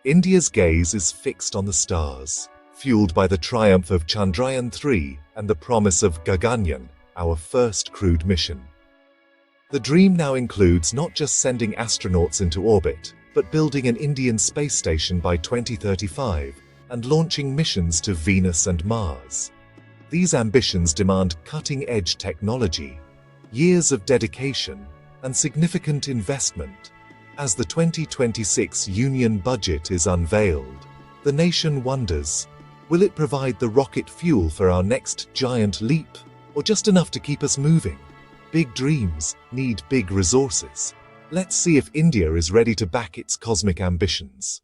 India's gaze is fixed on the stars, fueled by the triumph of Chandrayaan-3 and the promise of Gaganyaan, our first crewed mission. The dream now includes not just sending astronauts into orbit, but building an Indian space station by 2035 and launching missions to Venus and Mars. These ambitions demand cutting-edge technology, years of dedication, and significant investment. As the 2026 Union Budget is unveiled, the nation wonders, will it provide the rocket fuel for our next giant leap, or just enough to keep us moving? Big dreams need big resources. Let's see if India is ready to back its cosmic ambitions.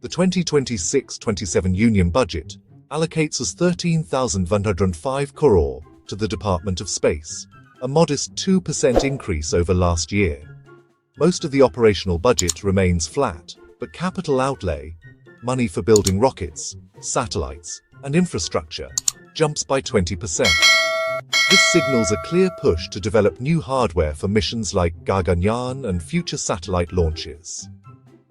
The 2026-27 Union Budget allocates us 13,105 crore to the Department of Space, a modest 2% increase over last year. Most of the operational budget remains flat, but capital outlay, money for building rockets, satellites, and infrastructure, jumps by 20%. This signals a clear push to develop new hardware for missions like Gaganyaan and future satellite launches.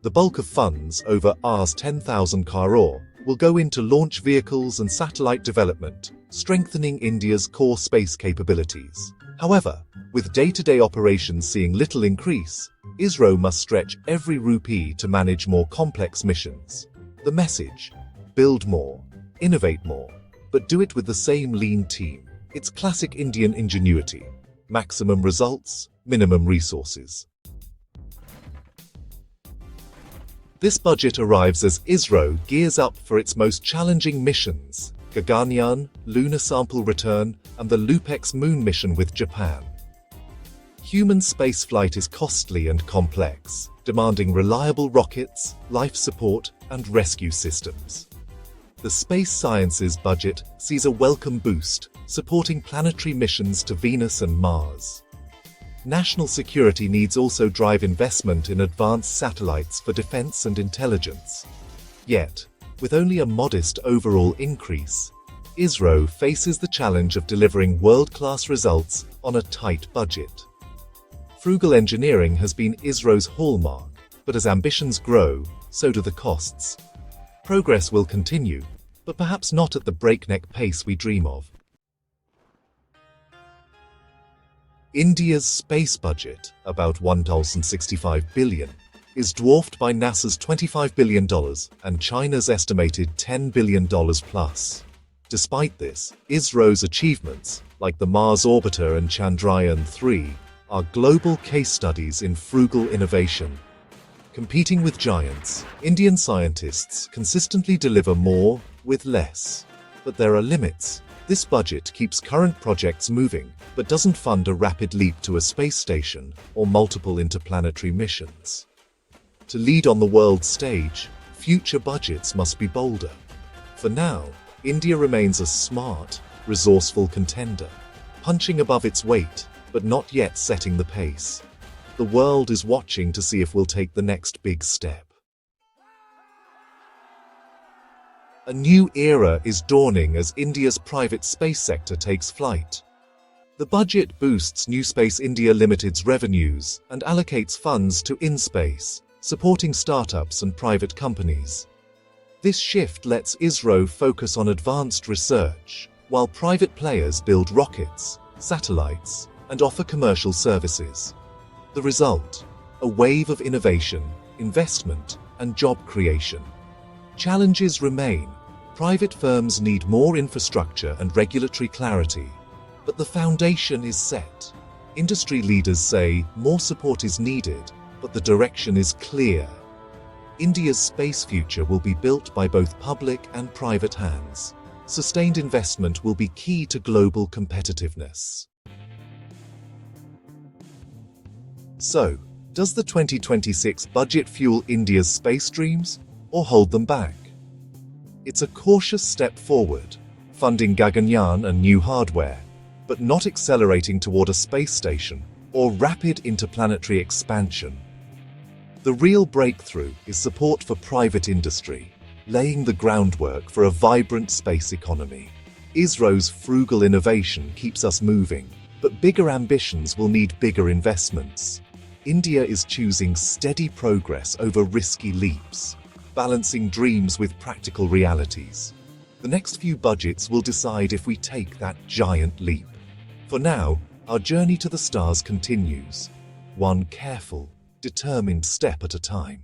The bulk of funds, over Rs 10,000 crore, will go into launch vehicles and satellite development, strengthening India's core space capabilities. However, with day-to-day operations seeing little increase, ISRO must stretch every rupee to manage more complex missions. The message: build more, innovate more, but do it with the same lean team. It's classic Indian ingenuity: maximum results, minimum resources. This budget arrives as ISRO gears up for its most challenging missions: Gaganyaan, lunar sample return, and the LUPEX moon mission with Japan. Human spaceflight is costly and complex, demanding reliable rockets, life support, and rescue systems. The space sciences budget sees a welcome boost, supporting planetary missions to Venus and Mars. National security needs also drive investment in advanced satellites for defense and intelligence. Yet, with only a modest overall increase, ISRO faces the challenge of delivering world-class results on a tight budget. Frugal engineering has been ISRO's hallmark, but as ambitions grow, so do the costs. Progress will continue, but perhaps not at the breakneck pace we dream of. India's space budget, about $1,065 billion, is dwarfed by NASA's $25 billion and China's estimated $10 billion plus. Despite this, ISRO's achievements, like the Mars Orbiter and Chandrayaan-3, are global case studies in frugal innovation. Competing with giants, Indian scientists consistently deliver more with less. But there are limits. This budget keeps current projects moving, but doesn't fund a rapid leap to a space station or multiple interplanetary missions. To lead on the world stage, future budgets must be bolder. For now, India remains a smart, resourceful contender, punching above its weight, but not yet setting the pace. The world is watching to see if we'll take the next big step. A new era is dawning as India's private space sector takes flight. The budget boosts New Space India Limited's revenues and allocates funds to InSpace, supporting startups and private companies. This shift lets ISRO focus on advanced research, while private players build rockets, satellites, and offer commercial services. The result: a wave of innovation, investment, and job creation. Challenges remain. Private firms need more infrastructure and regulatory clarity, but the foundation is set. Industry leaders say more support is needed, but the direction is clear. India's space future will be built by both public and private hands. Sustained investment will be key to global competitiveness. So, does the 2026 budget fuel India's space dreams, or hold them back? It's a cautious step forward, funding Gaganyaan and new hardware, but not accelerating toward a space station or rapid interplanetary expansion. The real breakthrough is support for private industry, laying the groundwork for a vibrant space economy. ISRO's frugal innovation keeps us moving, but bigger ambitions will need bigger investments. India is choosing steady progress over risky leaps, balancing dreams with practical realities. The next few budgets will decide if we take that giant leap. For now, our journey to the stars continues, one careful, determined step at a time.